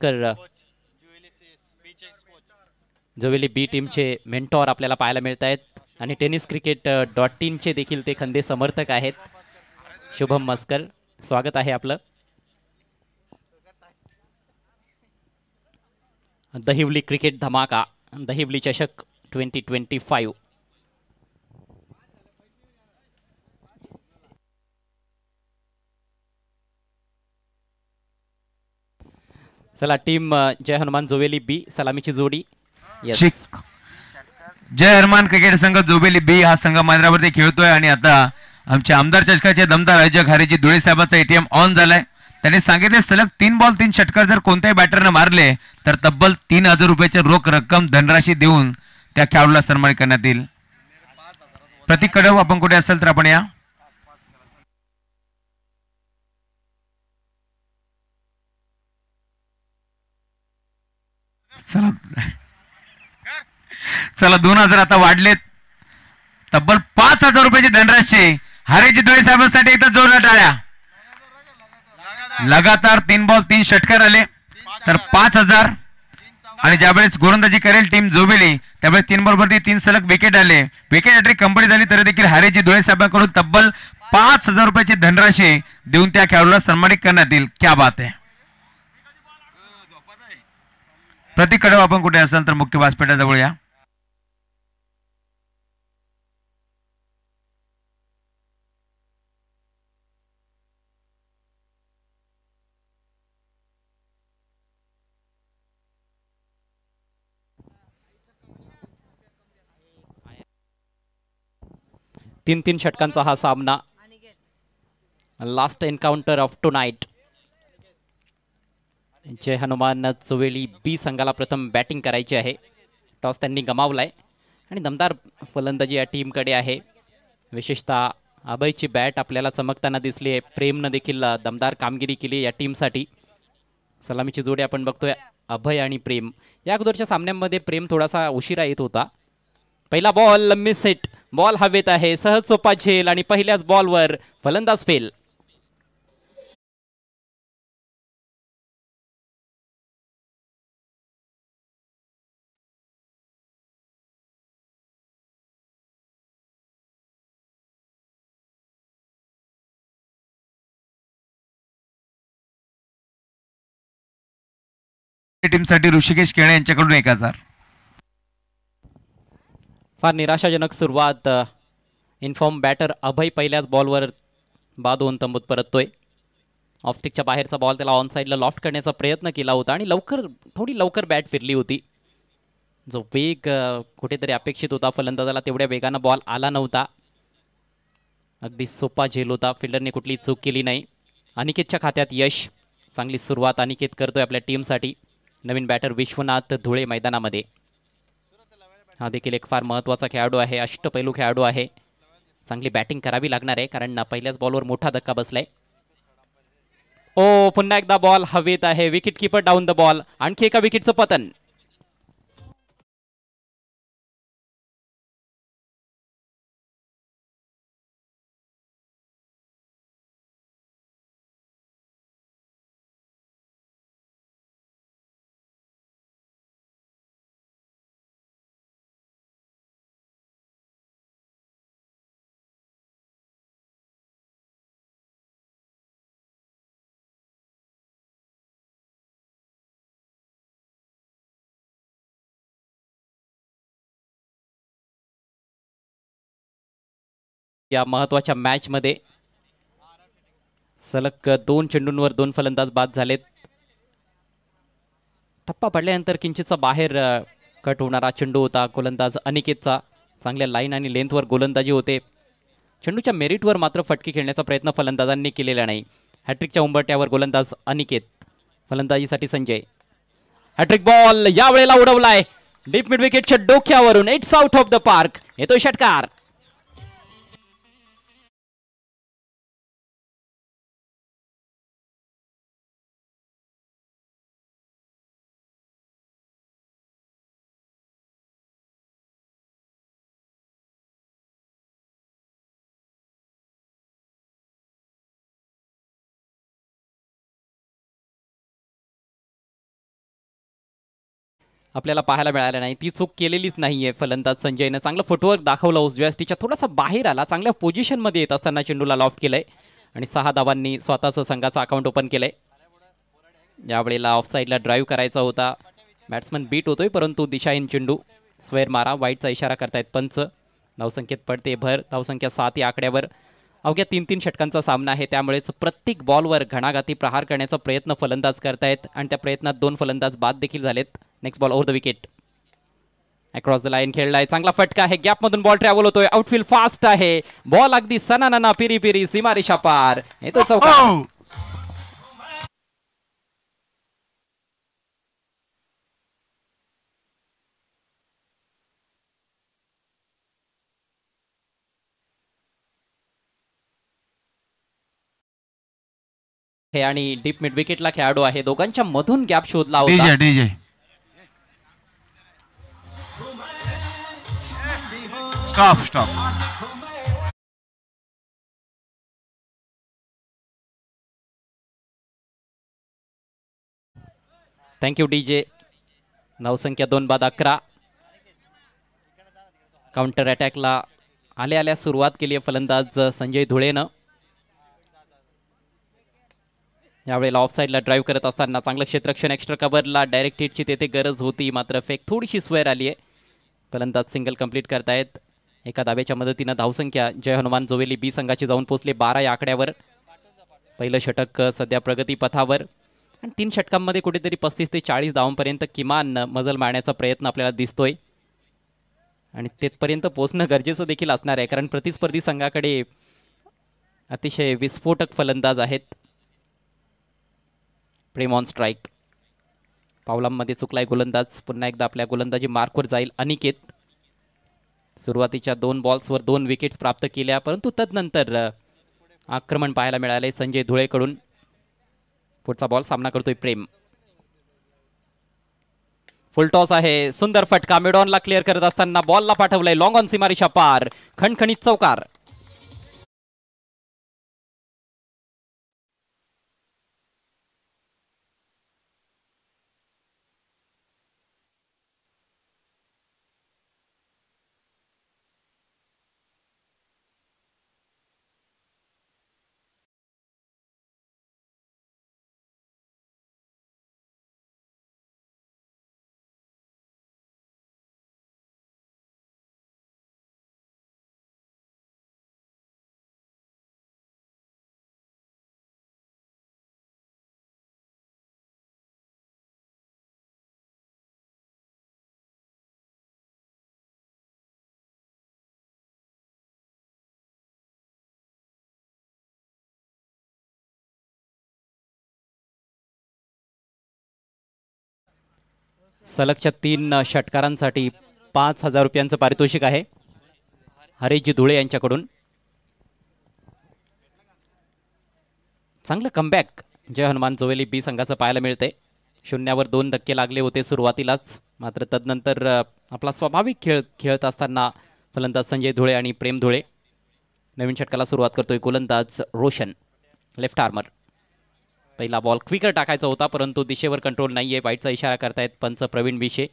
मस्कर जोवेली बी टीमचे मेंटॉर आपल्याला पाहायला मिळत आहेत आणि टेनिस क्रिकेट .टीमचे देखील ते खंदे समर्थक आहेत. शुभम मस्कर, स्वागत आहे आपलं. दहिवली क्रिकेट धमाका, दहिवली चषक 2025. चला टीम जय हनुमान जोवेली बी सलामीची जोडी. यस, जय हनुमान क्रिकेट संघ जोबेली बी हा संघ मैदानावरती खेळतोय आणि आता आमच्या आमदार चषकाचे दमदार आयोजक हरेजी धुळे साहेबांचा एटीएम ऑन झालाय. त्यांनी सांगितले सलग 3 बॉल 3 षटकार जर कोणत्याही बॅटरने मारले तर तब्बल 3000 रुपयाची रोख रक्कम धनराशी देऊन त्या खेळाडूला सन्मानित करण्यात येईल. प्रतीक कडव, आपण कुठे असेल तर आपण या. चला चला 2000 आता वाढलेत. तब्बल 5000 रुपयाची धनराशी हरेजी धुळे साहेबांसाठी एकदा जोरदार टाळ्या. लगातार 3 बॉल 3 षटकार आले तर 5000. आणि ज्यावेळेस गोलंदाजी करेल टीम जोबेली त्यावेळेस 3 बॉल वरती 3 सलग विकेट आले. विकेट हॅट्रिक कंप्लीट झाली तरी देखील हरेजी धुळे साहेबांकडून तब्बल 5000 रुपयाची धनराशी देऊन त्या खेळाडूला सन्मानित करण्यात येईल. क्या बात आहे. प्रतीक कडव, आपण कुठे असाल तर मुख्य व्यासपीठाजवळ या. तीन 3 षटकांचा हा सामना, last encounter of tonight. Jai Hanuman Joveli B संघाला प्रथम बॅटिंग करायची आहे. टॉस त्यांनी गमावलाय आणि दमदार फलंदाजी या टीमकडे आहे. विशेषतः अभयची बॅट आपल्याला चमकताना दिसली आहे. प्रेमनं देखील दमदार कामगिरी केली या टीमसाठी. सलामीची जोडी आपण बघतोय, अभय आणि प्रेम. या अगोदरच्या सामन्यांमध्ये प्रेम थोडासा उशिरा येत होता. पहिला बॉल मिस हिट, बॉल हवेत आहे, सहज सोपा झेल आणि पहिल्याच बॉलवर फलंदाज फेल. टीमसाठी ऋषिकेश केळे यांच्याकडून 1000. फार निराशाजनक सुरुवात. इन्फॉर्म बॅटर अभय पहिल्याच बॉलवर बाद होऊन तंबूत परततोय. ऑफस्टिकच्या बाहेरचा बॉल त्याला ऑन साईडला लॉफ्ट करण्याचा प्रयत्न केला होता आणि थोडी लवकर बॅट फिरली होती. जो वेग कुठेतरी अपेक्षित होता फलंदाजाला तेवढ्या वेगानं बॉल आला नव्हता. अगदी सोपा झेल होता. फिल्डरने कुठली चूक केली नाही. अनिकेतच्या खात्यात यश. चांगली सुरुवात अनिकेत करतोय आपल्या टीमसाठी. नवीन बॅटर विश्वनाथ धुळे मैदानामध्ये. हा देखील एक फार महत्त्वाचा खेळाडू आहे, अष्टपैलू खेळाडू आहे. चांगली बॅटिंग करावी लागणार आहे कारण पहिल्याच बॉलवर मोठा धक्का बसलाय. ओ, पुन्हा एकदा बॉल हवेत आहे. Wicket keeper down the ball. आणखी एका विकेटचं पतन. या महत्त्वाच्या मॅच मध्ये सलग 2 चेंडूंवर 2 फलंदाज बाद झालेत. टप्पा पडल्यानंतर किंचितचा बाहेर कट होणारा चेंडू होता गोलंदाज अनिकेतचा. चांगल्या लाईन आणि लेंथवर गोलंदाजी होते. चेंडूच्या मेरिटवर मात्र फटके खेळण्याचा प्रयत्न फलंदाजांनी केलेला नाही. हॅट्रिकच्या उंबरट्यावर गोलंदाज अनिकेत, फलंदाजीसाठी संजय. हॅट्रिक बॉल यावेळेला उडवलाय डीप मिड विकेटच्या डोक्यावरून. It's out of the park. येतोय षटकार. आपल्याला पाहायला मिळालं नाही. ती चूक केलेलीच नाहीये फलंदाज संजयनं. चांगलं फुटवर्क दाखवलं उजव्या स्टिच्या थोडासा बाहेर आला. चांगल्या पोझिशनमध्ये येत असताना चेंडूला लॉफ्ट केलंय आणि 6 धावांनी स्वतःचं संघाचं अकाउंट ओपन केलंय. यावेळेला ऑफसाईडला ड्राईव्ह करायचा होता. बॅट्समन बीट होतोय परंतु दिशाहीन चेंडू. स्वेर मारा, वाईटचा इशारा करतायत पंच. धावसंख्येत पडते भर. धावसंख्या 7 या आकड्यावर. अवघ्या 3-3 षटकांचा सामना आहे, त्यामुळेच प्रत्येक बॉलवर घणाघाती प्रहार करण्याचा प्रयत्न फलंदाज करतायत आणि त्या प्रयत्नात 2 फलंदाज बाद देखील झालेत. Next ball over the wicket. Across the line खेळलाय. चांगला फटका आहे. गॅपमधून बॉल ट्रॅव्हल होतोय. आउटफील्ड फास्ट आहे. बॉल अगदी सनाना पिरी पिरी सीमारेषा पार. येतो चौकार. हे आणि डीप मिड विकेटला खेळाडू आहे. दोघांच्या मधून गॅप शोधला होता. DJ DJ stop stop. Thank you DJ. धावसंख्या 2 बाद 11. काउंटर अटॅकला आल्या सुरुवात केली आहे फलंदाज संजय धुळेनं. यावेळेला ऑफसाईडला ड्राईव्ह करत असताना चांगलं क्षेत्ररक्षण. एक्स्ट्रा कव्हरला डायरेक्ट हिटची तेथे गरज होती, मात्र फेक थोडीशी स्वेअर आली आहे. फलंदाज सिंगल कंप्लीट करतायत. एका धावेच्या मदतीनं धावसंख्या जय हनुमान जोवेली बी संघाची जाऊन पोहोचले 12 या आकड्यावर. पहिलं षटक सध्या प्रगतीपथावर आणि 3 षटकांमध्ये कुठेतरी 35 ते 40 धावांपर्यंत किमान मजल मारण्याचा प्रयत्न आपल्याला दिसतोय आणि तेथपर्यंत पोहोचणं गरजेचं देखील असणार आहे, कारण प्रतिस्पर्धी संघाकडे अतिशय विस्फोटक फलंदाज आहेत. प्रेम ऑन स्ट्राईक. पावलांमध्ये चुकलाय गोलंदाज. पुन्हा एकदा आपल्या गोलंदाजी मार्कवर जाईल अनिकेत. सुरुवातीच्या 2 बॉल्सवर 2 विकेट्स प्राप्त केल्या, परंतु तदनंतर आक्रमण पाहायला मिळाले संजय धुळेकडून. पुढचा बॉल सामना करतोय प्रेम. फुल टॉस आहे. सुंदर फटका. मिडॉनला क्लिअर करत असताना बॉलला पाठवलंय लॉंग ऑन सीमारेषा पार. खणखणीत चौकार. सलगच्या 3 षटकारांसाठी 5,000 रुपयांचं पारितोषिक आहे हरेशजी धुळे यांच्याकडून. चांगलं कमबॅक जय हनुमान जोवेली बी संघाचं पाहायला मिळते. 0वर 2 धक्के लागले होते सुरुवातीलाच, मात्र तदनंतर आपला स्वाभाविक खेळ खेळत असताना फलंदाज संजय धुळे आणि प्रेम धुळे. नवीन षटकाला सुरुवात करतोय गोलंदाज रोशन, लेफ्ट आर्मर. पहिला बॉल क्विकर टाकायचा होता, परंतु दिशेवर कंट्रोल नाहीये. वाईटचा इशारा करतायत पंच प्रवीण विशे.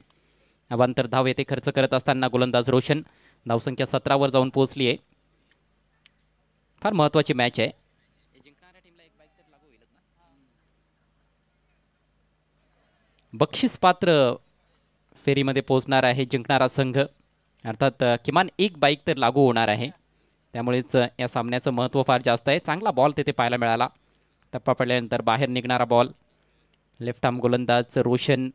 अवांतर धाव येथे खर्च करत असताना गोलंदाज रोशन. धावसंख्या 17वर जाऊन पोहोचली आहे. फार महत्वाची मॅच आहे. बक्षीस पात्र फेरीमध्ये पोहोचणार आहे जिंकणारा संघ, अर्थात किमान एक बाईक तर लागू होणार आहे. त्यामुळेच या सामन्याचं महत्त्व फार जास्त आहे. चांगला बॉल तेथे पाहायला मिळाला. टप्पा पडल्यानंतर बाहेर निघणारा बॉल. लेफ्ट आर्म गोलंदाज रोशन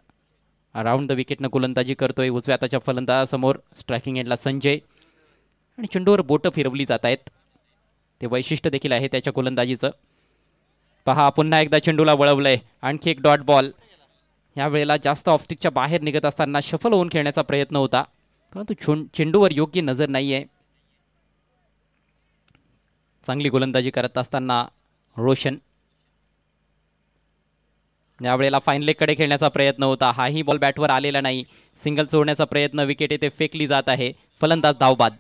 अराउंड द विकेटनं गोलंदाजी करतोय. उजव्या हाताच्या फलंदाजासमोर स्ट्रायकिंग एंडला संजय आणि चेंडूवर बोटं फिरवली जात आहेत. ते वैशिष्ट्य देखील आहे त्याच्या गोलंदाजीचं. पहा पुन्हा एकदा चेंडूला वळवलंय. आणखी एक डॉट बॉल. यावेळेला जास्त ऑफस्टिकच्या बाहेर निघत असताना शफल होऊन खेळण्याचा प्रयत्न होता, परंतु चेंडूवर योग्य नजर नाहीये. चांगली गोलंदाजी करत असताना रोशन. यावेळेला फाईन लेगकडे खेळण्याचा प्रयत्न होता. हाही बॉल बॅटवर आलेला नाही. सिंगल सोडण्याचा प्रयत्न. विकेट येथे फेकली जात आहे. फलंदाज धावबाद.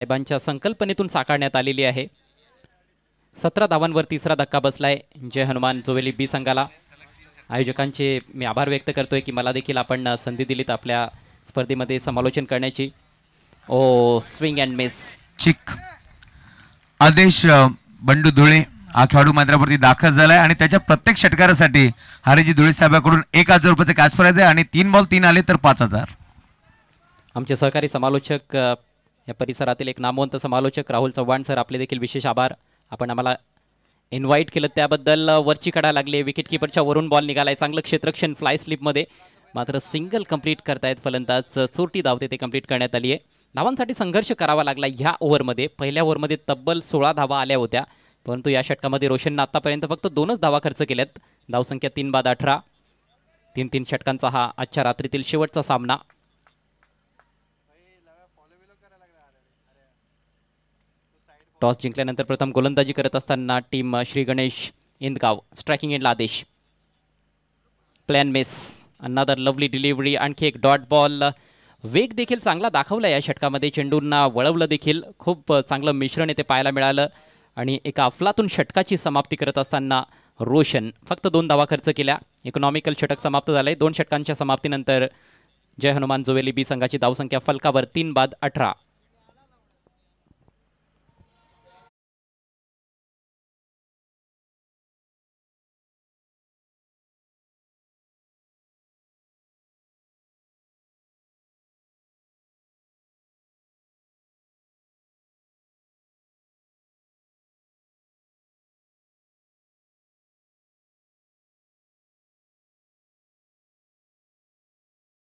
साहेबांच्या संकल्पनेतून साकारण्यात आलेली आहे. 17 धावांवर तिसरा धक्का बसलाय जय हनुमान जोवेली बी संघाला. आयोजकांचे मी आभार व्यक्त करतोय की मला देखील आपण संधी दिलीत आपल्या स्पर्धेमध्ये समालोचन करण्याची. ओ स्विंग अँड मिस. चिक आदेश बंडू धुळे हा खेळाडू मैदानावरती दाखल झालाय आणि त्याच्या प्रत्येक षटकारासाठी हरिजी धुळे साहेबांकडून 1000 रुपयाचे कॅश प्राइज आहे आणि 3 बॉल 3 आले तर 5000. आमचे सहकारी समालोचक या परिसरातील एक नामवंत समालोचक राहुल चव्हाण सर, आपले देखील विशेष आभार. आपण आम्हाला इन्व्हाइट केलं त्याबद्दल. वरची कडा लागली, विकेट किपरच्या वरून बॉल निघालाय. चांगलं क्षेत्ररक्षण फ्लाय स्लिपमध्ये, मात्र सिंगल कंप्लीट करतायत फलंदाज. चोरटी धाव ते कंप्लीट करण्यात आली आहे. धावांसाठी संघर्ष करावा लागला ह्या ओव्हरमध्ये. पहिल्या ओव्हरमध्ये तब्बल 16 धावा आल्या होत्या, परंतु या षटकामध्ये रोशननं आतापर्यंत फक्त 2च धावा खर्च केल्यात. धावसंख्या 3 बाद 18. 3-3 षटकांचा हा आजच्या रात्रीतील शेवटचा सामना. टॉस जिंकल्यानंतर प्रथम गोलंदाजी करत असताना टीम श्री गणेश इंदगाव. स्ट्रायकिंग एंडला आदेश. Plan miss. Another lovely delivery. आणखी एक डॉट बॉल. वेग देखील चांगला दाखवला या षटकामध्ये. चेंडूंना वळवलं देखील. खूप चांगलं मिश्रण येथे पाहायला मिळालं आणि एका अफलातून षटकाची समाप्ती करत असताना रोशन फक्त 2 धावा खर्च केल्या. इकॉनॉमिकल षटक समाप्त झाले. 2 षटकांच्या समाप्तीनंतर जय हनुमान जोवेली बी संघाची धावसंख्या फलकावर 3 बाद 18.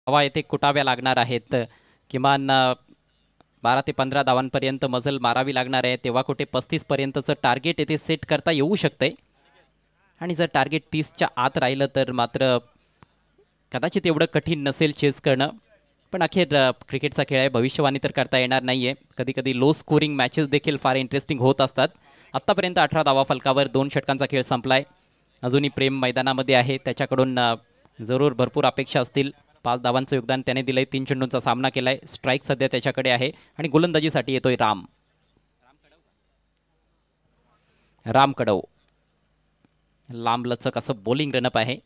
हवा येथे कुटाव्या लागणार आहेत. किमान 12 ते 15 धावांपर्यंत मजल मारावी लागणार आहे. तेव्हा कुठे 35 पर्यंतचं टार्गेट येथे सेट करता येऊ शकतंय. आणि जर टार्गेट 30च्या आत राहिलं तर मात्र कदाचित एवढं कठीण नसेल चेस करणं. पण अखेर क्रिकेटचा खेळ आहे, भविष्यवाणी तर करता येणार नाही आहे. कधी कधी लो स्कोरिंग मॅचेस देखील फार इंटरेस्टिंग होत असतात. आत्तापर्यंत 18 धावा फलकावर. 2 षटकांचा खेळ संपलाय. अजूनही प्रेम मैदानामध्ये आहे. त्याच्याकडून जरूर भरपूर अपेक्षा असतील. 5 धावांचं योगदान त्याने दिलंय. 3 चेंडूंचा सामना केलाय. स्ट्राईक सध्या त्याच्याकडे आहे आणि गोलंदाजीसाठी येतोय राम कडव. लांब लचक असं बॉलिंग रनअप आहे.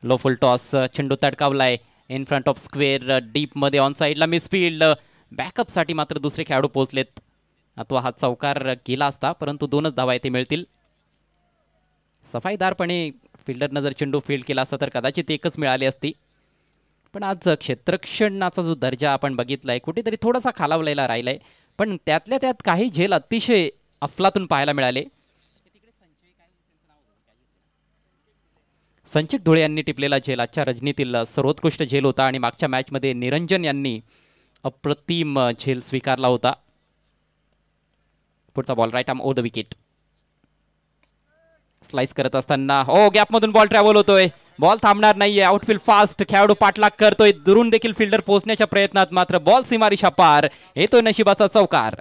Low full toss. चेंडू तडकावलाय in front of square. Deep मध्ये ऑन साईडला मिसफिल्ड. बॅकअपसाठी मात्र दुसरे खेळाडू पोहोचलेत. अथवा हा चौकार गेला असता, परंतु 2च धावा येथे मिळतील. सफाईदारपणे फिल्डरनं जर चेंडू फील्ड केला असता तर कदाचित 1च मिळाली असती. पण आज क्षेत्ररक्षणाचा जो दर्जा आपण बघितलाय कुठेतरी थोडासा खालावलेला राहिलाय. पण त्यातल्या त्यात काही झेल अतिशय अफलातून पाहायला मिळाले. संचित धुळे यांनी टिपलेला झेल आजच्या रजनीतील सर्वोत्कृष्ट झेल होता आणि मागच्या मॅचमध्ये निरंजन यांनी अप्रतिम झेल स्वीकारला होता. पुढचा ball right arm over the wicket. Slice करत असताना गॅपमधून बॉल ट्रॅव्हल होतोय. बॉल थांबणार नाहीये. Outfield fast. खेळाडू पाठलाग करतोय. दुरून देखील फिल्डर पोहोचण्याच्या प्रयत्नात, मात्र बॉल सीमारेषा पार. येतोय नशिबाचा चौकार.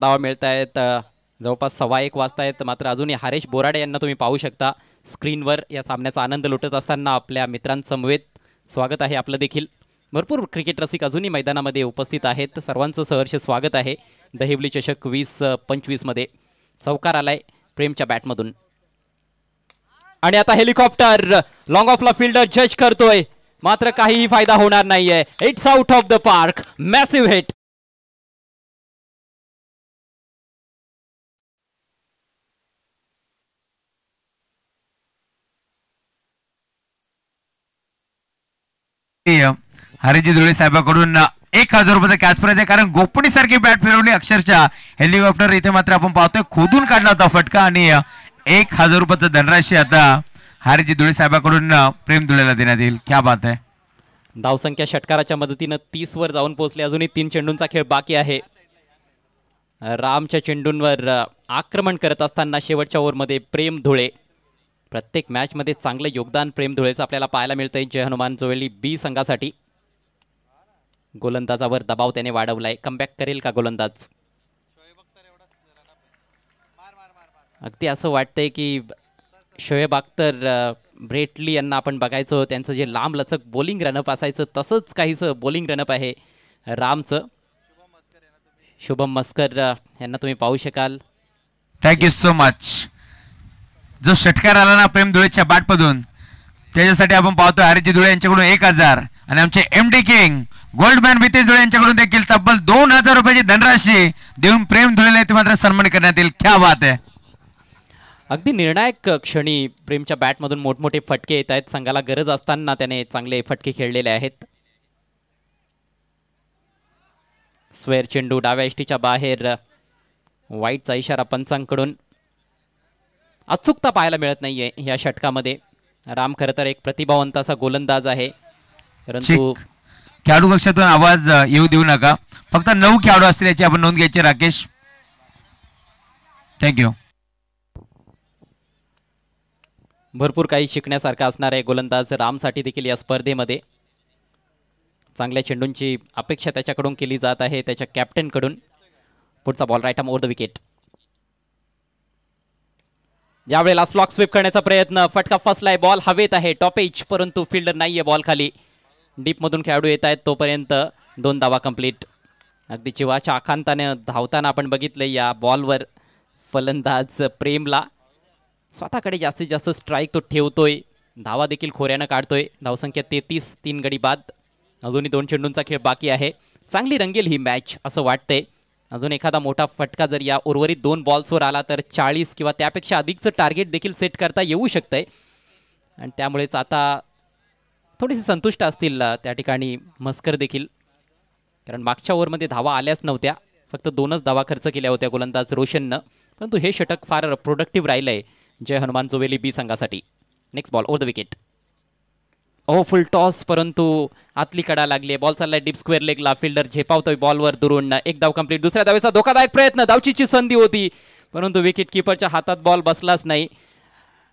धावा मिळत आहेत. जवळपास 1:15 वाजतायत. मात्र अजूनही हरेश बोराडे यांना तुम्ही पाहू शकता स्क्रीनवर. या सामन्याचा आनंद लुटत असताना आपल्या मित्रांसमवेत स्वागत आहे आपलं देखील. भरपूर क्रिकेट रसिक अजूनही मैदानामध्ये उपस्थित आहेत. सर्वांचं सहर्ष स्वागत आहे. दहिवली चषक 2025 मध्ये चौकार आलाय प्रेमच्या बॅटमधून. आणि आता हेलिकॉप्टर लॉंग ऑफला फिल्डर जज करतोय, मात्र काहीही फायदा होणार नाहीये. It's out of the park. Massive hit. Hariji Dhule साहेबांकडून 1000 रुपयाचा कॅश प्राइज आहे, कारण गोपणी सारखी बॅट फिरवली अक्षरशः. हेलिकॉप्टर इथे मात्र आपण पाहतोय खोदून काढला होता फटका आणि 1000 रुपयाचा धनराशी आता हरिजी धुळे साहेबांकडून प्रेम धुळेला देण्यात येईल. क्या बात आहे. धावसंख्या षटकाराच्या मदतीनं 30 वर जाऊन पोहोचले. अजूनही 3 चेंडूंचा खेळ बाकी आहे. रामच्या चेंडूंवर आक्रमण करत असताना शेवटच्या ओव्हरमध्ये प्रेम धुळे. प्रत्येक मॅचमध्ये चांगलं योगदान प्रेम धुळेचं आपल्याला पाहायला मिळतंय जय हनुमान जोवेली बी संघासाठी. गोलंदाजावर दबाव त्याने वाढवलाय. कमबॅक करेल का गोलंदाज? अगदी असं वाटतंय की शोएब अख्तर, ब्रेटली यांना आपण बघायचो, त्यांचं जे लांब लचक बॉलिंग रनअप असायचं तसंच काहीसं बॉलिंग रनअप आहे रामचं. शुभम मस्कर यांना तुम्ही पाहू शकाल. Thank you so much. जो षटकार आला ना प्रेम धुळेच्या बॅटमधून, त्याच्यासाठी आपण पाहतोय हरिजी धुळे यांच्याकडून 1000 आणि आमचे MD king Goldman Mitesh Dhule यांच्याकडून देखील तब्बल 2000 रुपयाची धनराशी देऊन प्रेम धुळेला ते मात्र सन्मान करण्यात येईल. क्या बात आहे. अगदी निर्णायक क्षणी प्रेमच्या बॅटमधून मोठमोठे फटके येत आहेत. संघाला गरज असताना त्याने चांगले फटके खेळलेले आहेत. स्क्वेअर चेंडू डाव्या यष्टीच्या बाहेर. वाईटचा इशारा पंचांकडून. अचूकता पाहायला मिळत नाहीये या षटकामध्ये. राम खरं तर एक प्रतिभावंत असा गोलंदाज आहे, परंतु खेळाडू कक्षातून आवाज येऊ देऊ नका. फक्त 9 खेळाडू असतील याची आपण नोंद घ्यायची. राकेश, थँक्यू. भरपूर काही शिकण्यासारखं असणार आहे गोलंदाज रामसाठी देखील या स्पर्धेमध्ये. चांगल्या चेंडूंची अपेक्षा त्याच्याकडून केली जात आहे, त्याच्या कॅप्टनकडून. पुढचा ball right arm over the wicket. यावेळेला स्लॉक स्वीप करण्याचा प्रयत्न. फटका फसलाय. बॉल हवेत आहे, टॉप एज, परंतु फिल्डर नाहीये बॉल खाली. डीपमधून खेळाडू येत आहेत, तोपर्यंत 2 धावा कंप्लीट. अगदी जीवाच्या आकांताने धावताना आपण बघितलं या बॉलवर फलंदाज प्रेमला. स्वतःकडे जास्तीत जास्त स्ट्राईक तो ठेवतोय, धावा देखील खोऱ्यानं काढतोय. धावसंख्या 33, 3 गडी बाद. अजूनही 2 चेंडूंचा खेळ बाकी आहे. चांगली रंगेल ही मॅच असं वाटतंय. अजून एखादा मोठा फटका जर या उर्वरित 2 बॉल्सवर आला तर 40 किंवा त्यापेक्षा अधिकचं टार्गेट देखील सेट करता येऊ शकतंय. आणि त्यामुळेच आता थोडीशी संतुष्ट असतील त्या ठिकाणी मस्कर देखील, कारण मागच्या ओव्हरमध्ये धावा आल्याच नव्हत्या. फक्त 2च धावा खर्च केल्या होत्या गोलंदाज रोशननं. परंतु हे षटक फार प्रोडक्टिव्ह राहिलंय जय हनुमान जोवेली बी संघासाठी. Next ball over the wicket. Full toss, परंतु आतली कडा लागली. बॉल चाललाय डीप स्क्वेअर लेगला. फिल्डर झेपावतोय बॉलवर दुरून. 1 धाव कंप्लीट. दुसऱ्या धावेचा धोकादायक प्रयत्न. धावचीची संधी होती, परंतु विकेट किपरच्या हातात बॉल बसलाच नाही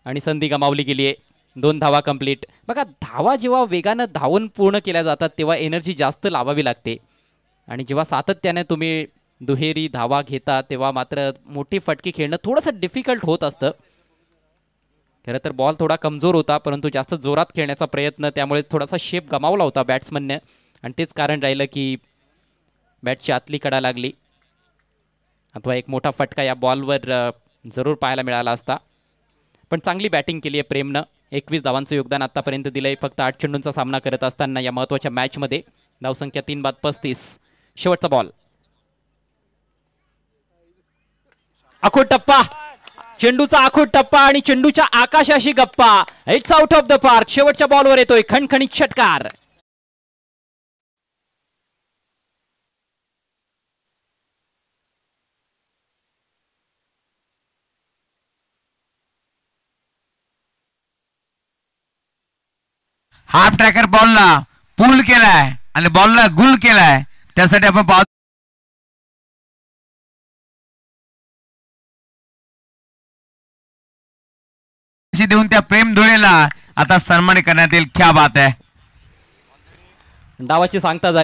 आणि संधी गमावली गेली आहे. 2 धावा कंप्लीट. बघा, धावा जेव्हा वेगानं धावून पूर्ण केल्या जातात तेव्हा एनर्जी जास्त लावावी लागते, आणि जेव्हा सातत्याने तुम्ही दुहेरी धावा घेता तेव्हा मात्र मोठी फटकी खेळणं थोडंसं डिफिकल्ट होत असतं. खरं तर बॉल थोडा कमजोर होता, परंतु जास्त जोरात खेळण्याचा प्रयत्न, त्यामुळे थोडासा शेप गमावला होता बॅट्समनने, आणि तेच कारण राहिलं की बॅटची आतली कडा लागली. अथवा एक मोठा फटका या बॉलवर जरूर पाहायला मिळाला असता. पण चांगली बॅटिंग केली आहे प्रेमनं. 21 धावांचं योगदान आतापर्यंत दिलंय. फक्त 8 चेंडूंचा सामना करत असताना या महत्त्वाच्या मॅचमध्ये. धावसंख्या 3 बाद 35. शेवटचा बॉल. आखूड टप्पा, चेंडूचा आखूड टप्पा आणि चेंडूच्या आकाशाशी गप्पा. It's out of the park. शेवटच्या बॉलवर येतोय खणखणीत षटकार. हाफ ट्रॅकर बॉलला पूल केलाय आणि बॉलला गुल केलाय. त्यासाठी आपण पाहतो देऊन त्या प्रेम धुळेला आता सन्मान करण्यात येईल. क्या बात आहे. डावाची सांगता झाली.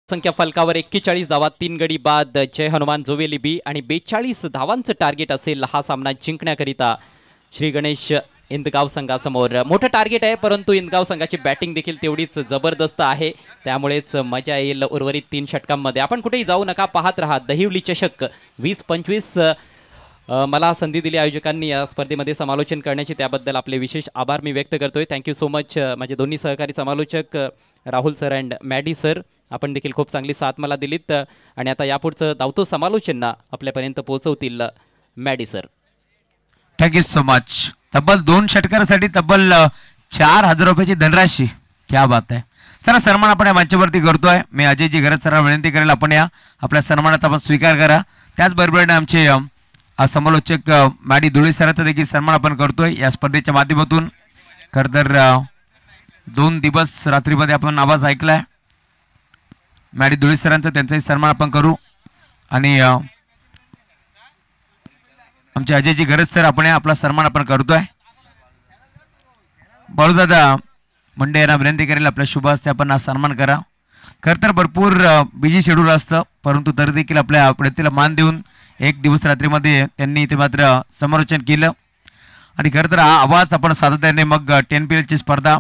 संख्या फलकावर 41 धावा, 3 गडी बाद. जय हनुमान जोवेली बी आणि 42 धावांचं टार्गेट असेल हा सामना जिंकण्याकरिता श्री गणेश इंदगाव संघासमोर. मोठं टार्गेट आहे, परंतु इंदगाव संघाची बॅटिंग देखील तेवढीच जबरदस्त आहे, त्यामुळेच मजा येईल उर्वरित 3 षटकांमध्ये. आपण कुठेही जाऊ नका, पाहत राहा दहिवली चषक 2025. मला संधी दिली आयोजकांनी या स्पर्धेमध्ये समालोचन करण्याची, त्याबद्दल आपले विशेष आभार मी व्यक्त करतोय. थँक्यू सो मच माझे दोन्ही सहकारी समालोचक Rahul sir and Maddy sir. आपण देखील खूप चांगली साथ मला दिलीत, आणि आता यापुढचं धावतो समालोचन आपल्यापर्यंत पोहोचवतील Maddy sir. Thank you so much. तब्बल 2 षटकारासाठी तब्बल 4000 रुपयाची धनराशी. क्या बात आहे. चला, सन्मान आपण या मंचावरती करतोय. मी अजयजी गरज सरांना विनंती करेल आपण या आपल्या सन्मानाचा आपण स्वीकार करा. त्याचबरोबर आमचे समालोचक मॅडी धुळे सरांचा देखील सन्मान आपण करतोय या स्पर्धेच्या माध्यमातून. खरं तर 2 दिवस रात्रीमध्ये आपण आवाज ऐकलाय मॅडी धुळे सरांचा, त्यांचाही सन्मान आपण करू. आणि आमचे अजयजी गरज सर आपण आपला सन्मान आपण करतोय. बाळूदादा मुंडे यांना विनंती करेल आपल्या शुभ हस्ते आपण हा सन्मान करा. खरं तर भरपूर बिझी शेड्यूल असतं, परंतु तरी देखील आपल्या प्रयत्नाला मान देऊन एक दिवस रात्रीमध्ये त्यांनी ते मात्र समालोचन केलं. आणि खरं तर हा आवाज आपण सातत्याने मग 10PL ची स्पर्धा,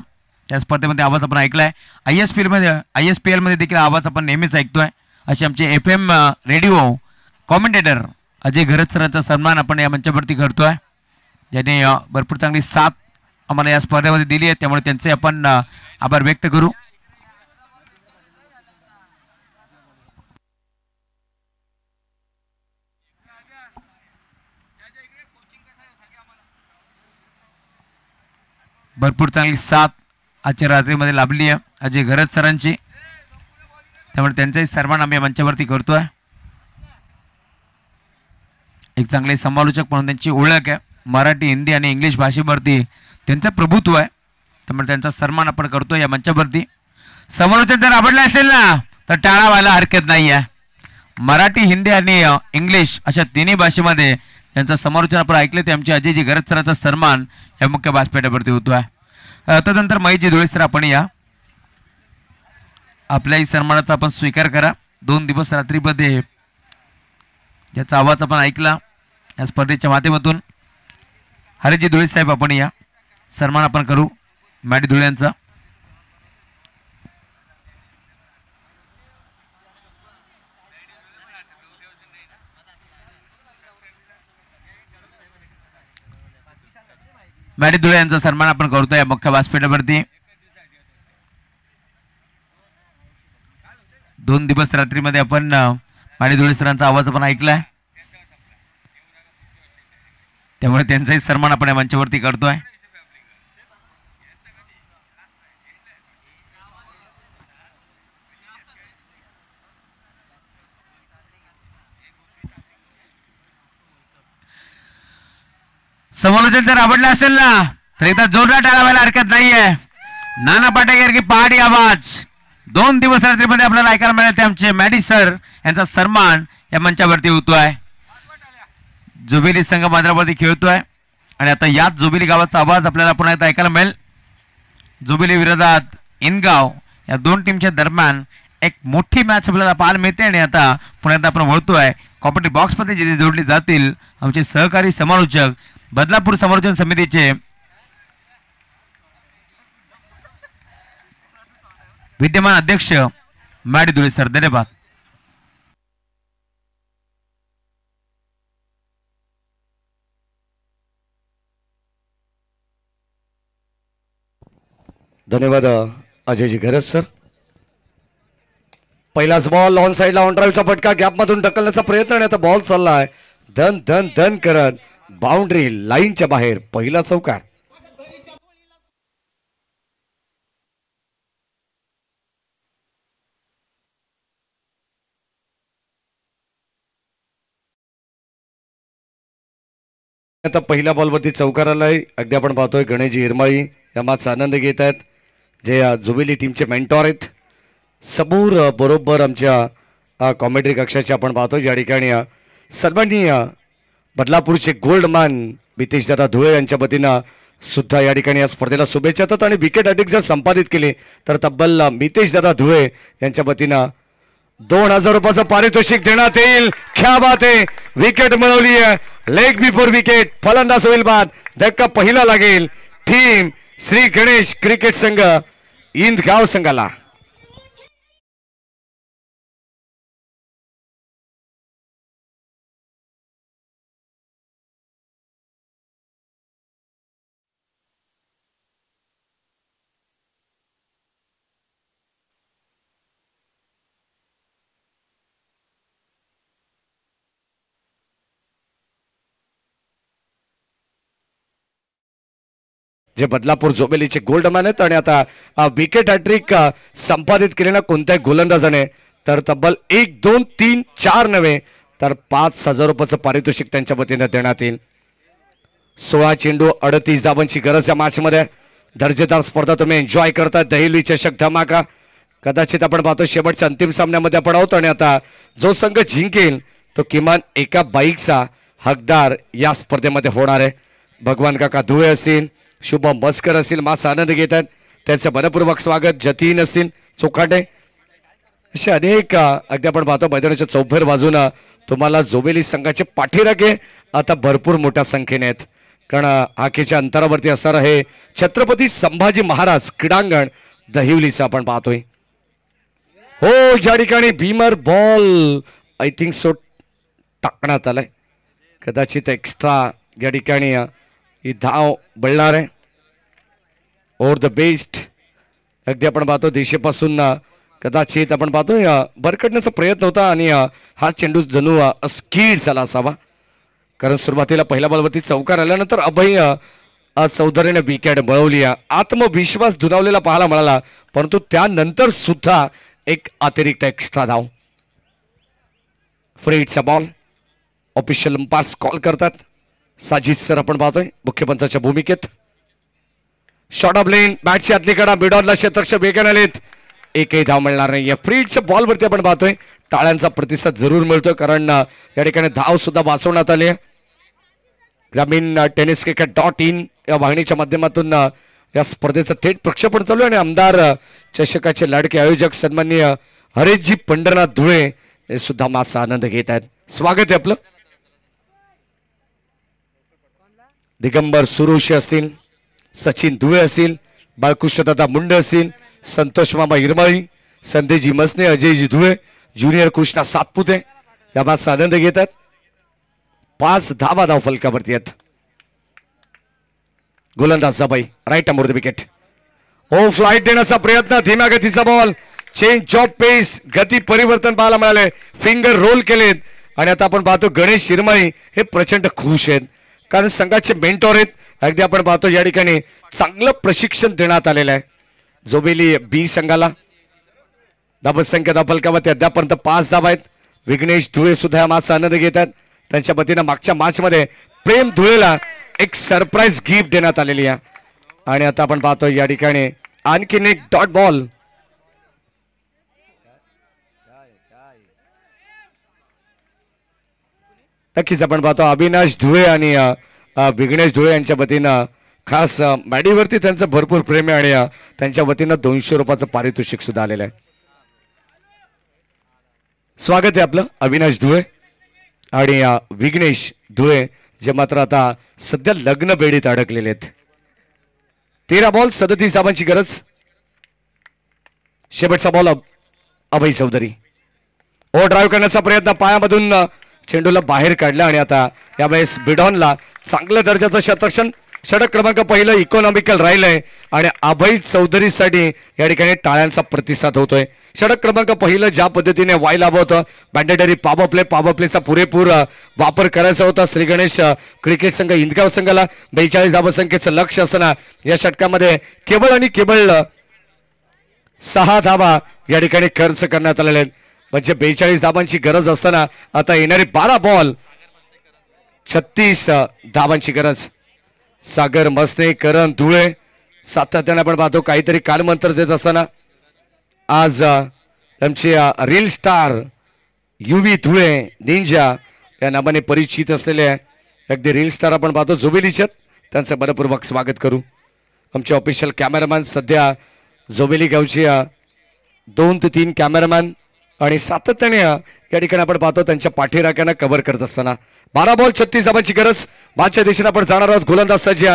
त्या स्पर्धेमध्ये आवाज आपण ऐकलाय. ISPL मध्ये देखील आवाज आपण नेहमीच ऐकतोय. असे आमचे FM रेडिओ कॉमेंटेटर अजय घरत सरांचा सन्मान आपण या मंचावरती करतोय, ज्याने भरपूर चांगली साथ आम्हाला या स्पर्धेमध्ये दिली आहे, त्यामुळे त्यांचे आपण आभार व्यक्त करू. भरपूर चांगली साथ आजच्या रात्रीमध्ये लाभली आहे अजय घरत सरांची, त्यामुळे त्यांचाही सन्मान आम्ही मंचावरती करतोय. एक चांगले समालोचक म्हणून त्यांची ओळख आहे. मराठी, हिंदी आणि इंग्लिश भाषेवरती त्यांचं प्रभुत्व आहे, त्यामुळे त्यांचा सन्मान आपण करतोय या मंचावरती. समालोचन जर आवडलं असेल ना तर टाळा व्हायला हरकत नाही आहे. मराठी, हिंदी आणि इंग्लिश अशा तिन्ही भाषेमध्ये त्यांचं समालोचन आपण ऐकले, ते आमचे अजयजी घरत सरांचा सन्मान या मुख्य व्यासपीठावरती होतोय. तदनंतर महेशजी धुळे सर आपण या आपल्याही सन्मानाचा आपण स्वीकार करा. 2 दिवस रात्रीमध्ये ज्याचा आवाज आपण ऐकला या स्पर्धेच्या माध्यमातून, हरिजी धुळे साहेब आपण या सन्मान आपण करू मॅडी धुळे यांचा. मॅडी धुळे यांचा सन्मान आपण करतोय या मुख्य व्यासपीठावरती. 2 दिवस रात्रीमध्ये आपण मॅडी धुळे सरांचा आवाज आपण ऐकलाय, त्यामुळे त्यांचाही सन्मान आपण या मंचावरती करतोय. समालोचन जर आवडलं असेल ना तर एकदा जोरदार टाळा व्हायला हरकत नाहीये. नाना पाटेकर की पहाडी आवाज 2 दिवस रात्रीमध्ये आपल्याला ऐकायला मिळेल, ते आमचे मॅडी सर यांचा सन्मान या मंचावरती होतोय. जुबिली संघ मैदानावरती खेळतोय आणि आता याच जुबिली गावाचा आवाज आपल्याला पुन्हा एकदा ऐकायला मिळेल. जुबिली विरोधात इनगाव या 2 टीमच्या दरम्यान एक मोठी मॅच आपल्याला पाहायला मिळते. आणि आता पुन्हा एकदा आपण वळतोय कॉम्पिटी बॉक्समध्ये जिथे जोडली जातील आमचे सहकारी समालोचक, बदलापूर समालोचन समितीचे विद्यमान अध्यक्ष मॅडी धुळे सर. धन्यवाद. धन्यवाद अजयजी घरत सर. पहिलाच बॉल ऑन साइडला ऑन ड्राईव्हचा फटका गॅपमधून ढकलण्याचा प्रयत्न आणि आता बॉल चाललाय धन धन धन करत बाउंड्री लाईनच्या बाहेर. पहिला चौकार. आता पहिल्या बॉलवरती चौकार आलाय. अगदी आपण पाहतोय गणेशजी हिरमाळी या मॅचचा आनंद घेत आहेत, जे या जुबिली टीमचे मेंटॉर आहेत. सबूर बरोबर आमच्या कॉमेंट्री कक्षाचे आपण पाहतोय या ठिकाणी सन्माननीय बदलापूरचे गोल्डमॅन मितेशदादा धुळे यांच्या वतीनं सुद्धा या ठिकाणी या स्पर्धेला शुभेच्छा देतात. आणि विकेट अटिक जर संपादित केली तर तब्बल मितेशदादा धुळे यांच्या वतीनं 2000 रुपयाचं पारितोषिक देण्यात येईल. क्या बात आहे, विकेट मिळवली आहे. लेग बिफोर विकेट, फलंदाज होईल बाद. धक्का पहिला लागेल टीम श्री गणेश क्रिकेट संघ इंदगाव संघाला. जे बदलापूर जोबेलीचे गोल्डमॅन आहेत आणि आता विकेट हॅट्रिक संपादित केलेला कोणत्याही गोलंदाजाने तर तब्बल 1 2 3 4 नव्हे तर 5000 रुपयाचं पारितोषिक त्यांच्या वतीने देण्यात येईल. 16 चेंडू 38 धावांची गरज या मॅच मध्ये. दर्जेदार स्पर्धा तुम्ही एन्जॉय करता. दहिली चषक धमाका कदाचित आपण पाहतो शेवटच्या अंतिम सामन्यामध्ये आपण आहोत आणि आता जो संघ जिंकेल तो किमान एका बाईकचा हकदार या स्पर्धेमध्ये होणार आहे. भगवान काका धुळे असतील, शुभम मस्कर असतील, माझा आनंद घेत आहेत, त्यांचं मनपूर्वक स्वागत. जतीन असतील चोखाटे असे अनेक अगदी आपण पाहतो मैदानाच्या चौफेर बाजूनं तुम्हाला जोबेली संघाचे पाठीराखे आता भरपूर मोठ्या संख्येने आहेत. कारण आखेच्या अंतरावरती असणार आहे छत्रपती संभाजी महाराज क्रीडांगण दहिवलीचं आपण पाहतोय. हो या ठिकाणी Bhimar ball I think so टाकण्यात आलाय. कदाचित एक्स्ट्रा या ठिकाणी ही धाव बळणार आहे. ओव्हर द बेस्ट अगदी आपण पाहतो दिशेपासून कदाचित आपण पाहतो भरकटण्याचा प्रयत्न होता आणि हा चेंडू जणू स्कीड झाला असावा. कारण सुरुवातीला पहिल्या बॉलवरती चौकार आल्यानंतर अभय चौधरीने विकेट मिळवली. आत्मविश्वास दुणावलेला पाहायला मिळाला परंतु त्यानंतर सुद्धा एक अतिरिक्त एक्स्ट्रा धाव. फ्रीडचा बॉल ऑफिशियल अंपायर्स कॉल करतात. साजिद सर आपण पाहतोय मुख्यपंचाच्या भूमिकेत. शॉर्ट ऑफ लेन बॅटची आतली कडा मिडॉनला क्षेत्ररक्षक वेगाने आलेत. एकही धाव मिळणार नाही. फ्रीडच्या बॉलवरती आपण पाहतोय टाळ्यांचा प्रतिसाद जरूर मिळतोय कारण या ठिकाणी धाव सुद्धा वाचवण्यात आली आहे. ग्रामीण टेनिस क्रिकेट.in या वाहिनीच्या माध्यमातून या स्पर्धेचं थेट प्रक्षेपण चालू आहे आणि आमदार चषकाचे लाडके आयोजक सन्माननीय हरेशजी पंढरनाथ धुळे हे सुद्धा मासा आनंद घेत आहेत. स्वागत आहे आपलं. दिगंबर सुरुशी असतील, सचिन धुळे असतील, बाळकृष्णदादा मुंडे असतील, संतोष मामा हिरमाळी, संदेशजी मसने, अजयजी धुळे, ज्युनियर कृष्णा सातपुते या मासा आनंद घेत आहेत. 5 धावा धाव फलकावरती आहेत. गोलंदाज जबाई राईट अमोर द विकेट. ओ फ्लाइट देण्याचा प्रयत्न, धीम्या गतीचा बॉल, चेंज ऑफ पेस, गती परिवर्तन पाहायला मिळाले, फिंगर रोल केलेत आणि आता आपण पाहतो गणेश शिरमाई हे प्रचंड खुश आहेत कारण संघाचे मेंटॉर आहेत. अगदी आपण पाहतो या ठिकाणी चांगलं प्रशिक्षण देण्यात आलेलं आहे. जोबेली बी संघाला धावसंख्या धाव फलकावरती अद्यापर्यंत 5 धावा आहेत. विघ्नेश धुळे सुद्धा या मॅचचा आनंद घेत आहेत. त्यांच्या वतीनं मागच्या मॅच मध्ये प्रेम धुळेला एक सरप्राईज गिफ्ट देण्यात आलेली आहे आणि आता आपण पाहतो या ठिकाणी आणखीन एक डॉट बॉल. नक्कीच आपण पाहतो अविनाश धुळे आणि विघ्नेश धुळे यांच्या वतीनं खास मॅडीवरती त्यांचं भरपूर प्रेम आहे आणि त्यांच्या वतीनं 200 रुपयाचं पारितोषिक सुद्धा आलेलं आहे. स्वागत आहे आपलं अविनाश धुळे आणि विघ्नेश धुळे जे मात्र आता सध्या लग्न बेडीत अडकलेले आहेत. 13 बॉल 37 धावांची गरज. शेवटचा बॉल अभय चौधरी. ओ ड्राईव्ह करण्याचा प्रयत्न, पायामधून चेंडूला बाहेर काढला आणि आता यावेळेस बिडॉनला चांगल्या दर्जाचं शतरक्षण. षटक क्रमांक पहिलं इकॉनॉमिकल राहिलंय आणि अभय चौधरीसाठी या ठिकाणी टाळ्यांचा प्रतिसाद होतोय. षटक क्रमांक पहिलं ज्या पद्धतीने व्हायला हवं होतं, मॅन्डेटरी पॉवर प्लेचा पुरेपूर वापर करायचा होता. श्री गणेश क्रिकेट संघ इंदगाव संघाला 42 धावसंख्येचं लक्ष असताना या षटकामध्ये केवळ आणि केवळ 6 धावा या ठिकाणी खर्च करण्यात आलेले आहेत. म्हणजे 42 धावांची गरज असताना आता येणारी 12 बॉल 36 धावांची गरज. सागर मसने, करण धुळे सातत्याने आपण पाहतो काहीतरी कालमंत्र देत असताना आज आमचे रील स्टार युवी धुळे निंजा या नावाने परिचित असलेले अगदी रील स्टार आपण पाहतो जोबेलीच्यात. त्यांचं मनपूर्वक स्वागत करू. आमचे ऑफिशियल कॅमेरामॅन सध्या जोबेली गावचे 2 ते 3 कॅमेरामॅन आणि सातत्याने या ठिकाणी आपण पाहतो त्यांच्या पाठीराख्यांना कव्हर करत असताना 12 बॉल 36 धावांची गरज. बादच्या दिशेने आपण जाणार आहोत. गोलंदाज सज्ज.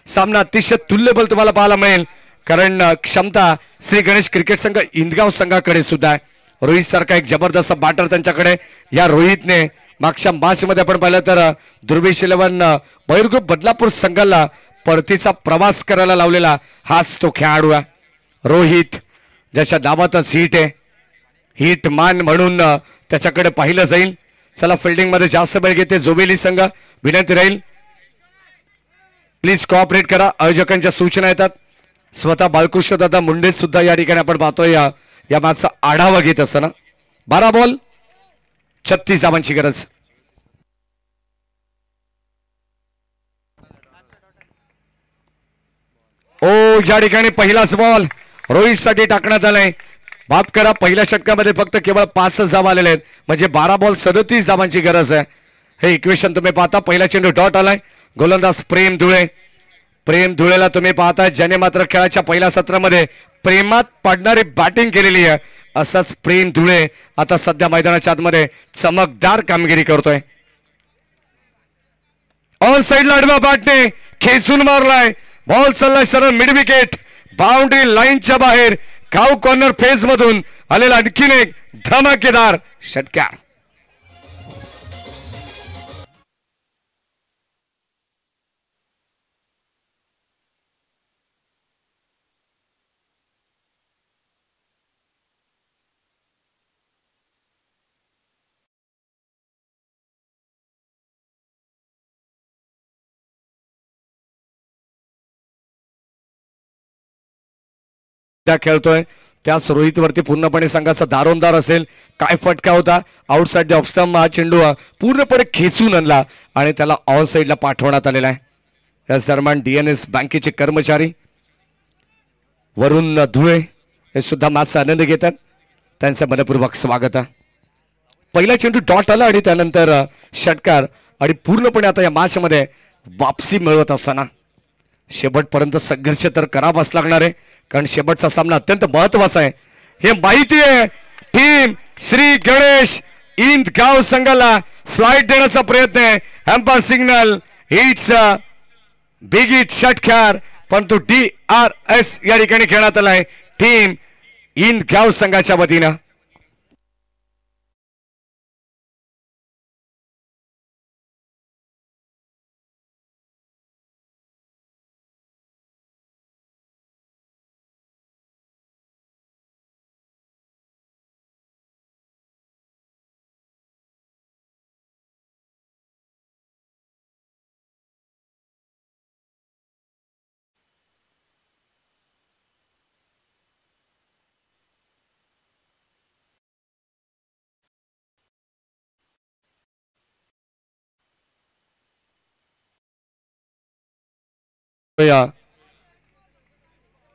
सामना अतिशय तुल्यबल तुम्हाला पाहायला मिळेल कारण क्षमता श्री गणेश क्रिकेट संघ इंदगाव संघाकडे सुद्धा आहे. रोहित सारखा एक जबरदस्त बॅटर त्यांच्याकडे. या रोहितने मागच्या मॅच मध्ये आपण पाहिलं तर दुर्वेश 11 बहिर्ग्रुप बदलापूर संघाला परतीचा प्रवास करायला लावलेला हाच तो खेळाडू आहे. रोहित ज्याच्या नावातच हिट आहे, हिट मान म्हणून त्याच्याकडे पाहिलं जाईल. चला फिल्डिंग मध्ये जास्त वेळ घेते जोबेली संघ. विनंती राहील प्लीज कोऑपरेट करा. आयोजकांच्या सूचना येतात. स्वतः बाळकृष्णदादा मुंडे सुद्धा या ठिकाणी आपण पाहतोय या मॅचचा आढावा घेत असताना. 12 बॉल 36 धावांची गरज. ओ या ठिकाणी पहिलाच बॉल रोहित साठी टाकण्यात आलाय. माफ करा, पहिल्या षटकामध्ये फक्त केवळ 5 धावा आलेले आहेत म्हणजे 12 बॉल 37 धावांची गरज आहे. हे इक्वेशन तुम्ही पाहता. पहिला चेंडू डॉट आलाय. गोलंदाज प्रेम धुळे. प्रेम धुळेला तुम्ही पाहता ज्याने मात्र खेळाच्या पहिल्या सत्रामध्ये प्रेमात पडणारी बॅटिंग केलेली आहे असाच प्रेम धुळे आता सध्या मैदानाच्या आतमध्ये चमकदार कामगिरी करतोय. ऑन साइडला आडवा बॅटने खेचून मारलाय. बॉल चाललाय सरळ मिड विकेट, बाउंड्री लाईनच्या बाहेर. काऊ कॉर्नर फेज मधून आलेला आणखीन एक धमाकेदार षटकार. खेळतोय त्याच रोहित वरती पूर्णपणे संघाचा दारोमदार असेल. काय फटका होता. आउटसाइड द ऑफ स्टंप हा चेंडू पूर्णपणे खेचून आणला आणि त्याला ऑन साइडला पाठवण्यात आलेला आहे. याच दरम्यान DNS बँकेचे कर्मचारी वरुण धुळे हे सुद्धा मॅचचा आनंद घेतात. त्यांचं मनपूर्वक स्वागत आहे. पहिला चेंडू डॉट आला आणि त्यानंतर षटकार आणि पूर्णपणे आता या मॅच मध्ये वापसी मिळवत असताना शेवटपर्यंत संघर्ष तर करावाच लागणार आहे, कारण शेवटचा सामना अत्यंत महत्वाचा आहे हे माहिती आहे. टीम श्री गणेश इंद गाव संघाला फ्लाइट देण्याचा प्रयत्न आहे. Umpire signal it's big hit षटकार, परंतु DRS या ठिकाणी खेळण्यात आलाय टीम इंद गाव संघाच्या वतीनं.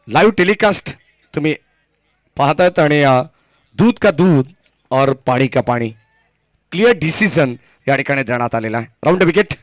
लाइव टेलीकास्ट तुम्ही पाहतायत आणि दूध का दूध और पाणी का पाणी क्लियर डिसिजन या ठिकाणी देण्यात आलेला आहे. राऊंड विकेट,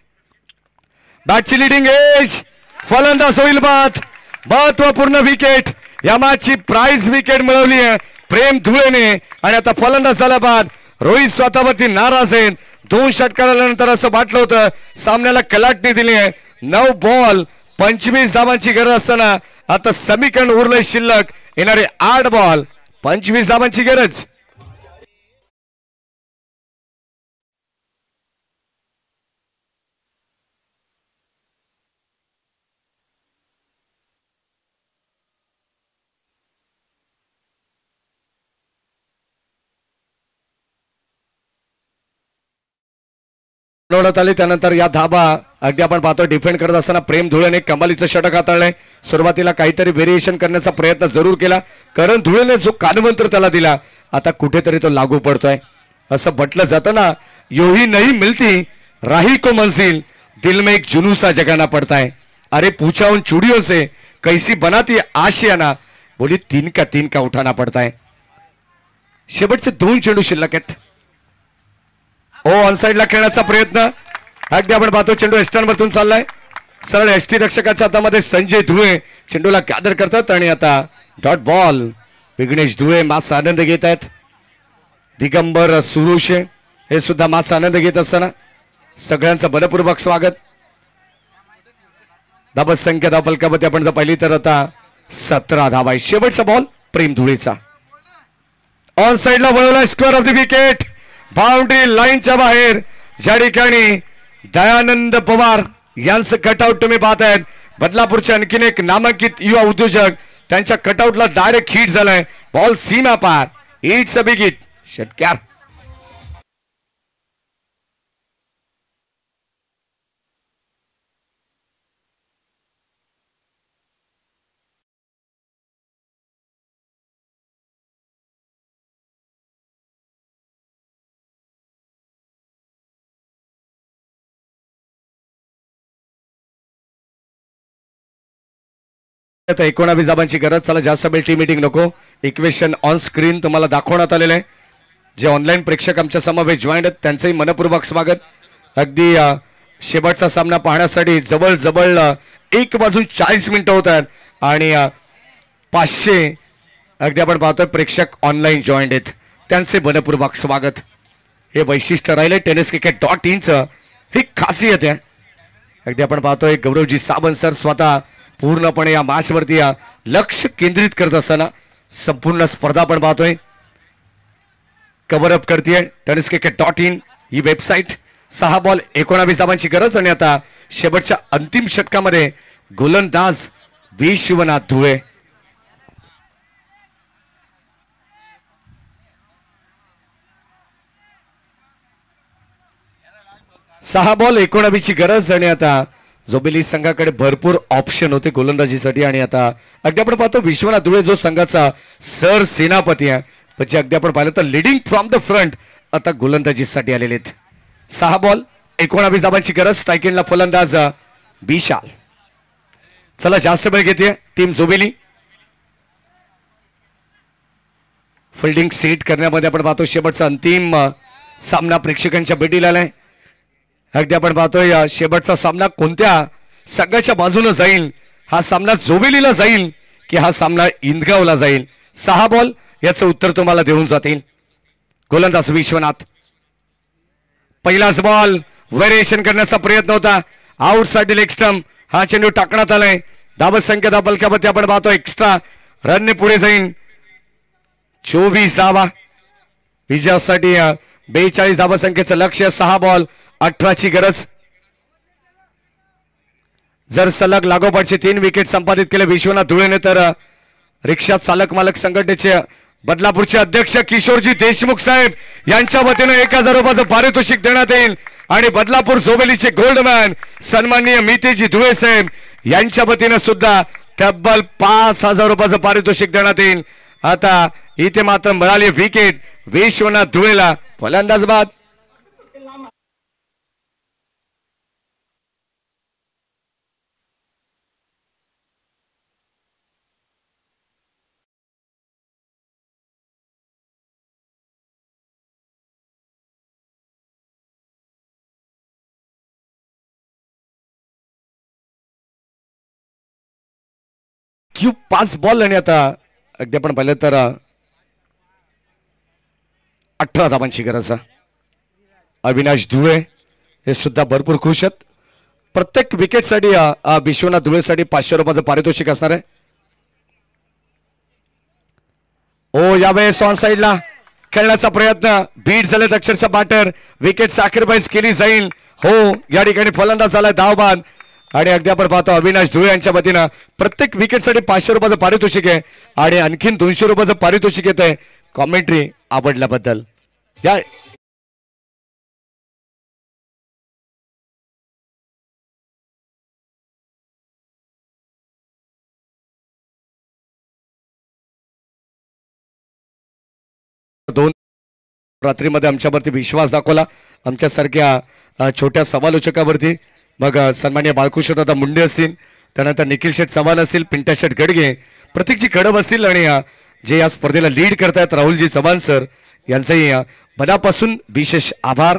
बॅटची लिडिंग एज, फलंदाज होईल बाद. महत्वपूर्ण विकेट, या मॅचची प्राइज विकेट मिळवली आहे प्रेम धुळेने आणि आता फलंदाज झाला बाद. रोहित स्वतःवरती नाराज आहेत. 2 षटकारानंतर असं वाटलं होतं सामन्याला कलाटणी दिली आहे. 9 बॉल 25 धावांची गरज असताना आता समीकरण उरलंय शिल्लक. येणारे 8 बॉल 25 धावांची गरज. आली त्यानंतर या धाबा अगदी आपण पाहतो डिफेंड करत असताना प्रेम धुळेने कमालीचं षटक हाताळलंय. सुरुवातीला काहीतरी व्हेरिएशन करण्याचा प्रयत्न जरूर केला, कारण धुळेने जो कानमंत्र त्याला दिला आता कुठेतरी तो लागू पडतोय. असं म्हटलं जातं ना, यो ही नहीं मिलती राही को मंजिल, दिल में एक जुनूसा जगाना पड़ता है. अरे पूछा उन चूड़ियों से कैसी बनाती आशियाना, बोली 3 का उठाना पड़ता है. शेवटचे 2 चेंडू शिल्लक आहेत. ऑन साइडला खेळण्याचा प्रयत्न अगदी आपण पाहतो. चेंडू एस्टर्न वरतून चाललाय सरळ ST रक्षकाच्या हातामध्ये. संजय धुळे चेंडूला गॅदर करतात आणि आता डॉट बॉल. विघ्नेश धुळे मॅचचा आनंद घेत आहेत. दिगंबर सुरुशे हे सुद्धा मॅचचा आनंद घेत असताना सगळ्यांचं मनपूर्वक स्वागत. धाबा संख्या धावफलकामध्ये आपण जर पाहिली तर आता 17 धावा आहे. शेवटचा बॉल प्रेम धुळेचा. ऑन साइडला वळवला square of the wicket, boundary लाईनच्या बाहेर. ज्या ठिकाणी दयानंद पवार यांचं कटआउट तुम्ही पाहतायत. बदलापूरचे आणखीन एक नामांकित युवा उद्योजक, त्यांच्या कटआउटला डायरेक्ट हिट झालाय. बॉल सीमा पार. इट्स अ बिग हिट षटकार. आता 19 धाबांची गरज. चला जास्त वेळ टीम मीटिंग नको. इक्वेशन ऑन स्क्रीन तुम्हाला दाखवण्यात आलेलं आहे. जे ऑनलाईन प्रेक्षक आमच्या समावेश जॉईंट आहेत त्यांचंही मनपूर्वक स्वागत. अगदी शेवटचा सामना पाहण्यासाठी जवळ 1 वाजून 40 मिनिटं होत आहेत आणि 500 अगदी आपण पाहतोय प्रेक्षक ऑनलाईन जॉईंट आहेत, त्यांचे मनपूर्वक स्वागत. हे वैशिष्ट्य राहिले tenniscricket.in ही खासियत आहे. अगदी आपण पाहतोय गौरवजी सावंत सर स्वतः पूर्णपणे या मॅचवरती लक्ष केंद्रित करत असताना संपूर्ण स्पर्धा आपण पाहतोय कव्हर अप करते tenniscricket.in ही वेबसाईट. 6 बॉल 19 धावांची गरज आणि आता शेवटच्या अंतिम षटकामध्ये गोलंदाज विश्वनाथ धुळे. सहा बॉल 19ची गरज आणि आता जोबेली संघाकडे भरपूर ऑप्शन होते गोलंदाजीसाठी आणि आता अगदी आपण पाहतो विश्वनाथ धुळे जो संघाचा सर सेनापती आहे म्हणजे अगदी आपण पाहिलं तर लिडिंग फ्रॉम द फ्रंट आता गोलंदाजीसाठी आलेले आहेत. 6 बॉल 19 धावांची गरज. स्ट्राईक एंडला फलंदाज विशाल. चला जास्त वेळ घेते टीम जोबेली. फिल्डिंग सेट करण्यामध्ये आपण पाहतो शेवटचा अंतिम सामना प्रेक्षकांच्या भेटीला आलाय. अगदी आपण पाहतोय शेवटचा सामना कोणत्या संघाच्या बाजूने जाईल. हा सामना जोबेलीला जाईल की हा सामना इंदगावला जाईल. 6 बॉल याचं उत्तर तुम्हाला देऊन जातील. गोलंदाज विश्वनाथ. पहिलाच बॉल व्हेरिएशन करण्याचा प्रयत्न होता. आउटसाइड लेग स्टंप हा चेंडू टाकण्यात आलाय. धावत संख्या बलक्यावरती आपण पाहतो एक्स्ट्रा रनने पुढे जाईल. 24 धावा विजयासाठी 42 धावा संख्येचं लक्ष्य. 6 बॉल 18ची गरज. जर सलग लागोपाठचे 3 विकेट संपादित केले विश्वनाथ धुळेने तर रिक्षा चालक मालक संघटनेचे बदलापूरचे अध्यक्ष किशोरजी देशमुख साहेब यांच्या वतीने 1000 रुपयाचं पारितोषिक देण्यात येईल आणि बदलापूर जोबेलीचे गोल्डमॅन सन्माननीय मितेजी धुळे साहेब यांच्या वतीने सुद्धा तब्बल 5000 रुपयाचं पारितोषिक देण्यात येईल. आता इथे मात्र मिळाली विकेट विश्वनाथ धुळेला. फलंदाज बाद. क्यूब 5 बॉल आणि आता अगदी आपण पाहिलं तर 18 धावांची गरज. अविनाश धुळे हे सुद्धा भरपूर खुश आहेत. प्रत्येक विकेटसाठी विश्वनाथ धुळेसाठी 500 रुपयाचं पारितोषिक असणार आहे. ओ यावेळेस ऑन साइडला खेळण्याचा प्रयत्न बीट झालेत अक्षरशः बॅटर. विकेट सॅक्रिफाईस केली जाईल. हो या ठिकाणी फलंदाज झालाय धावबाद आणि अगदी आपण पाहतो अविनाश धुळे यांच्या वतीनं प्रत्येक विकेटसाठी 500 रुपयाचं पारितोषिक आहे आणि आणखीन 200 रुपयाचं पारितोषिक येत आहे कॉमेंट्री आवडल्याबद्दल. या दोन रात्रीमध्ये आमच्यावरती विश्वास दाखवला आमच्यासारख्या छोट्या समालोचकावरती. मग सन्मान्य बाळकृष्णदादा मुंडे असतील, त्यानंतर निखिल शेठ चव्हाण असतील, पिंट्या शेठ गडगे, प्रतीकजी कडब असतील आणि जे या स्पर्धेला लीड करतायत राहुलजी चव्हाण सर यांचंही मनापासून विशेष आभार.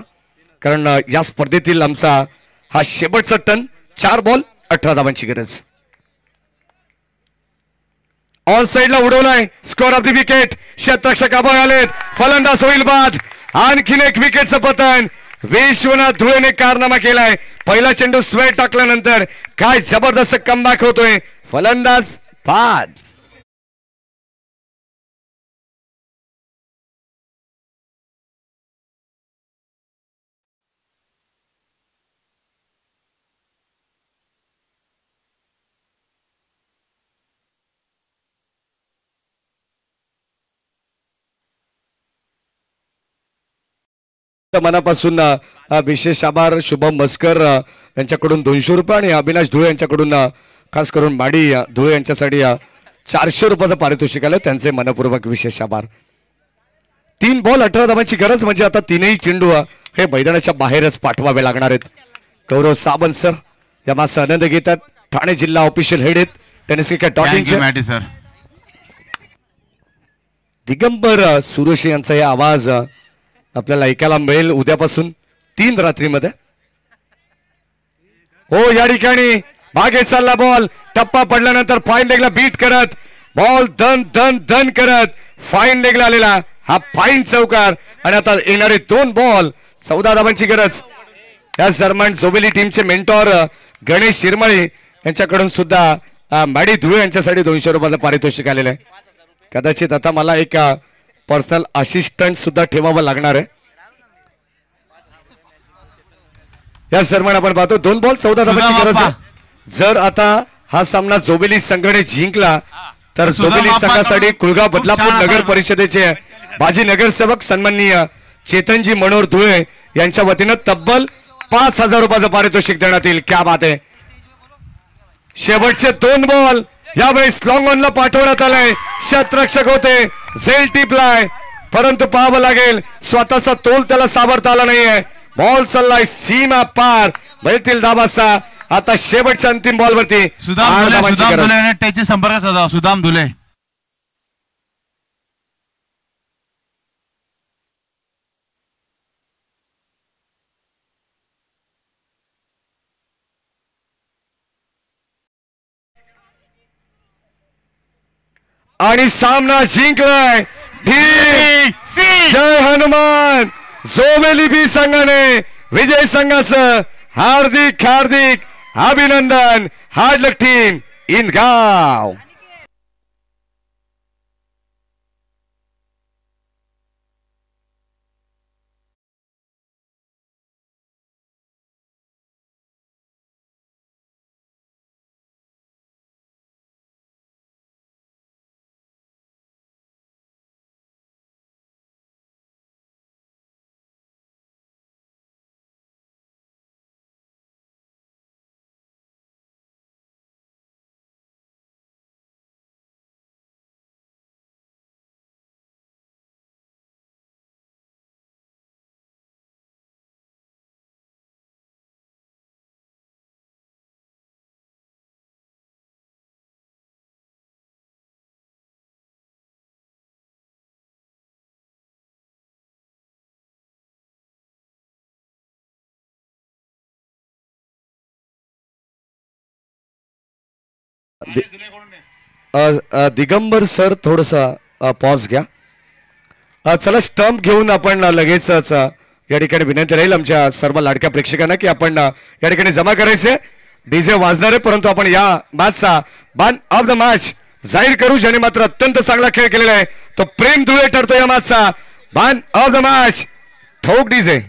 कारण या स्पर्धेतील आमचा हा शेवटचा टन. 4 बॉल 18 धावांची गरज. ऑन साइडला उडवलाय. Score of the wicket. क्षेत्ररक्षक अभय आलेत. फलंदाज होईल बाद. आणखीन एक विकेटचं पतन विश्वनाथ धुळेने कारनामा केलाय. पहिला चेंडू स्वेट टाकल्यानंतर काय जबरदस्त कमबॅक होतोय. फलंदाज बाद. मनापासून विशेष आभार शुभम मस्कर यांच्याकडून 200 रुपये आणि अविनाश धुळे यांच्याकडून खास करून माडी धुळे यांच्यासाठी 400 रुपयाचं पारितोषिक आलं. त्यांचे मनपूर्वक विशेष आभार. 3 बॉल 18 धावांची गरज म्हणजे आता 3ही चेंडू हे मैदानाच्या बाहेरच पाठवावे लागणार आहेत. गौरव सावंत सर या माझा आनंद घेतात. ठाणे जिल्हा ऑफिशियल हेड आहेत tenniscricket.in. दिगंबर सुरेश यांचा या आवाज आपल्याला ऐकायला मिळेल उद्यापासून 3 रात्रीमध्ये. हो या ठिकाणी मागे चालला बॉल. टप्पा पडल्यानंतर फाईन लेगला बीट करत बॉल धन धन धन करत फाईन लेगला आलेला हा फाईन चौकार. आणि आता येणारे 2 बॉल 14 धावांची गरज. त्याच दरम्यान जोबेली टीमचे मेंटॉर गणेश शिरमाळे यांच्याकडून सुद्धा मॅडी धुळे यांच्यासाठी 200 रुपयाचं पारितोषिक आलेलं आहे. कदाचित आता मला एक पर्सनल असिस्टंट सुद्धा ठेवावं लागणार आहे. या दरम्यान आपण पाहतो 2 बॉल 14 धावांची गरज आहे. जर आता हा सामना जोबेली संघाने जिंकला तर जोबेली संघासाठी कुलगाव बदलापूर नगर परिषदेचे माजी नगरसेवक सन्माननीय चेतनजी मनोहर धुळे यांच्या वतीनं तब्बल 5,000 रुपयाचं पारितोषिक देण्यात येईल. क्या बात आहे. शेवटचे 2 बॉल यावेळेस लॉंग ऑनला पाठवण्यात आलाय. शतरक्षक होते झेल टिपलाय, परंतु पाहावं लागेल स्वतःचा तोल त्याला सावरता आला नाहीये. बॉल चाललाय सीमा पार, मिळतील धाबाचा. आता शेवटच्या अंतिम बॉल वरती सुदाम धुले त्याची संपर्क साधा. सुदाम धुले आणि सामना जिंकलाय. जय हनुमान. जोबेली बी संघाने विजय संघाचं हार्दिक हार्दिक अभिनंदन. हार्ड लक टीम इन गाव. दिगंबर सर थोडसा पॉज घ्या. चला स्टंप घेऊन आपण लगेचच या ठिकाणी विनंती राहील आमच्या सर्व लाडक्या प्रेक्षकांना की आपण या ठिकाणी जमा करायचे. डीजे वाजणार आहे, परंतु आपण या मॅचचा मॅन ऑफ द मॅच जाहीर करू ज्याने मात्र अत्यंत चांगला खेळ केलेला आहे. तो प्रेम धुळे ठरतो या मॅचचा मॅन ऑफ द मॅच. ठोक डीजे.